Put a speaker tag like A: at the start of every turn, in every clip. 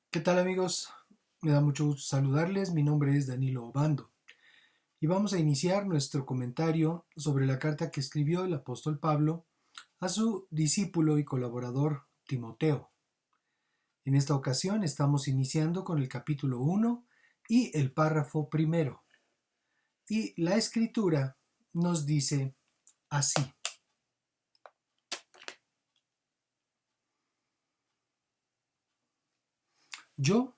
A: ¿Qué tal amigos? Me da mucho gusto saludarles. Mi nombre es Danilo Obando y vamos a iniciar nuestro comentario sobre la carta que escribió el apóstol Pablo a su discípulo y colaborador Timoteo. En esta ocasión estamos iniciando con el capítulo 1 y el párrafo primero. Y la escritura nos dice así: Yo,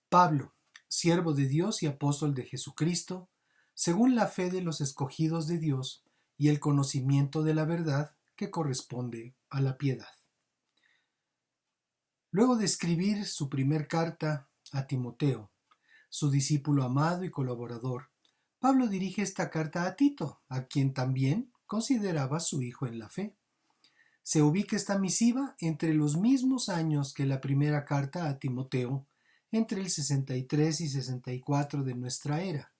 A: Pablo, siervo de Dios y apóstol de Jesucristo, según la fe de los escogidos de Dios y el conocimiento de la verdad que corresponde a la piedad. Luego de escribir su primer carta a Timoteo, su discípulo amado y colaborador, Pablo dirige esta carta a Tito, a quien también consideraba su hijo en la fe. Se ubica esta misiva entre los mismos años que la primera carta a Timoteo, entre el 63 y 64 de nuestra era,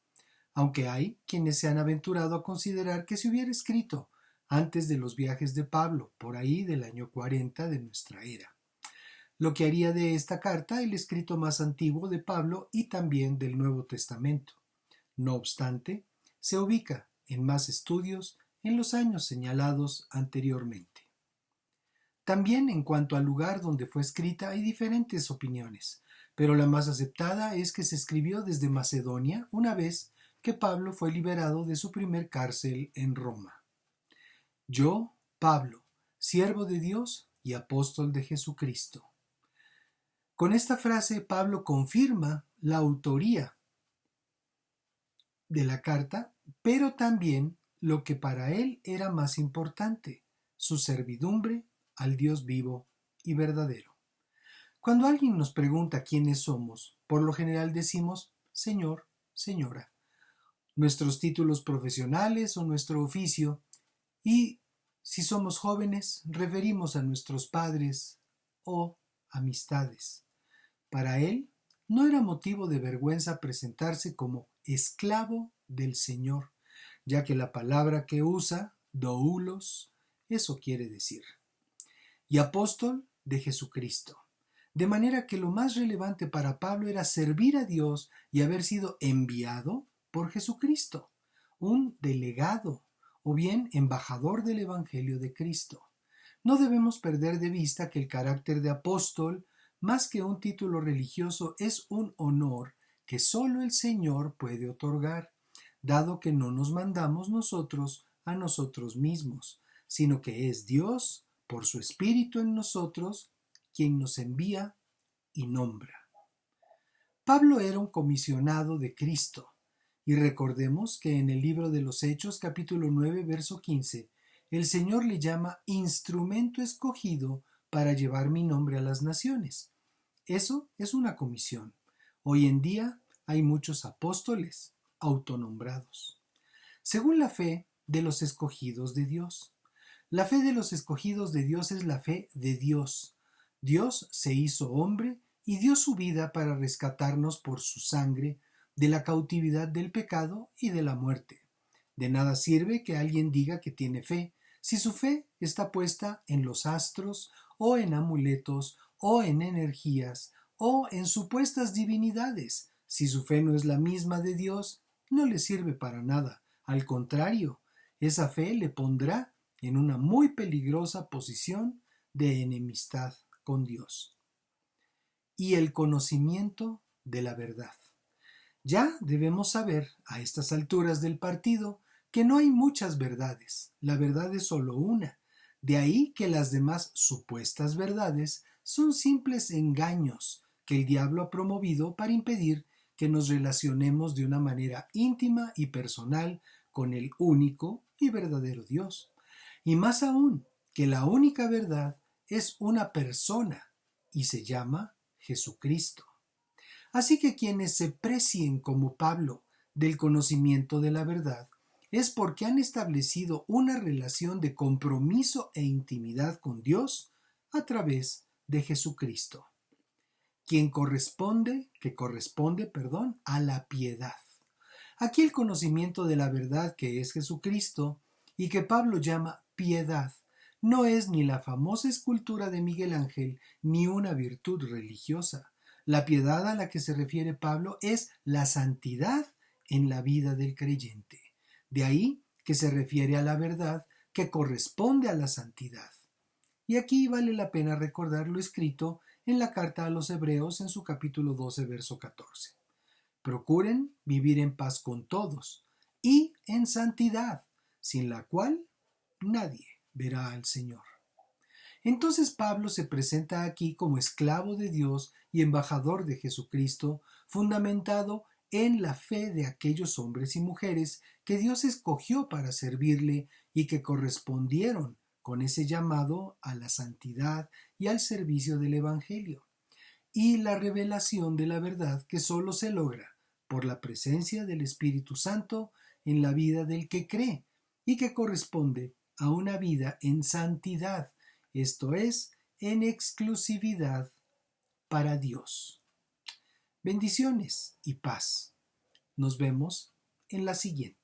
A: aunque hay quienes se han aventurado a considerar que se hubiera escrito antes de los viajes de Pablo, por ahí del año 40 de nuestra era, lo que haría de esta carta el escrito más antiguo de Pablo y también del Nuevo Testamento. No obstante, se ubica en más estudios en los años señalados anteriormente. También en cuanto al lugar donde fue escrita hay diferentes opiniones, pero la más aceptada es que se escribió desde Macedonia una vez que Pablo fue liberado de su primer cárcel en Roma. Yo, Pablo, siervo de Dios y apóstol de Jesucristo. Con esta frase Pablo confirma la autoría de la carta, pero también lo que para él era más importante, su servidumbre al Dios vivo y verdadero. Cuando alguien nos pregunta quiénes somos, por lo general decimos Señor, Señora, nuestros títulos profesionales o nuestro oficio, y si somos jóvenes, referimos a nuestros padres o amistades. Para él, no era motivo de vergüenza presentarse como esclavo del Señor, ya que la palabra que usa, doulos, eso quiere decir, y apóstol de Jesucristo. De manera que lo más relevante para Pablo era servir a Dios y haber sido enviado por Jesucristo, un delegado o bien embajador del Evangelio de Cristo. No debemos perder de vista que el carácter de apóstol, más que un título religioso, es un honor que solo el Señor puede otorgar, dado que no nos mandamos nosotros a nosotros mismos, sino que es Dios, por su Espíritu en nosotros, quien nos envía y nombra. Pablo era un comisionado de Cristo, y recordemos que en el libro de los Hechos, capítulo 9, verso 15, el Señor le llama instrumento escogido para llevar mi nombre a las naciones. Eso es una comisión. Hoy en día hay muchos apóstoles autonombrados, según la fe de los escogidos de Dios. La fe de los escogidos de Dios es la fe de Dios. Dios se hizo hombre y dio su vida para rescatarnos por su sangre de la cautividad del pecado y de la muerte. De nada sirve que alguien diga que tiene fe, si su fe está puesta en los astros, o en amuletos, o en energías, o en supuestas divinidades. Si su fe no es la misma de Dios, no le sirve para nada. Al contrario, esa fe le pondrá en una muy peligrosa posición de enemistad con Dios. Y el conocimiento de la verdad. Ya debemos saber, a estas alturas del partido, que no hay muchas verdades. La verdad es solo una. De ahí que las demás supuestas verdades son simples engaños que el diablo ha promovido para impedir que nos relacionemos de una manera íntima y personal con el único y verdadero Dios. Y más aún, que la única verdad es una persona y se llama Jesucristo. Así que quienes se precien como Pablo del conocimiento de la verdad es porque han establecido una relación de compromiso e intimidad con Dios a través de Jesucristo, que corresponde, a la piedad. Aquí el conocimiento de la verdad que es Jesucristo y que Pablo llama piedad no es ni la famosa escultura de Miguel Ángel ni una virtud religiosa. La piedad a la que se refiere Pablo es la santidad en la vida del creyente. De ahí que se refiere a la verdad que corresponde a la santidad. Y aquí vale la pena recordar lo escrito en la carta a los Hebreos en su capítulo 12, verso 14. Procuren vivir en paz con todos y en santidad, sin la cual nadie verá al Señor. Entonces Pablo se presenta aquí como esclavo de Dios y embajador de Jesucristo, fundamentado en la fe de aquellos hombres y mujeres que Dios escogió para servirle y que correspondieron con ese llamado a la santidad y al servicio del Evangelio, y la revelación de la verdad que sólo se logra por la presencia del Espíritu Santo en la vida del que cree y que corresponde a una vida en santidad, esto es, en exclusividad para Dios. Bendiciones y paz. Nos vemos en la siguiente.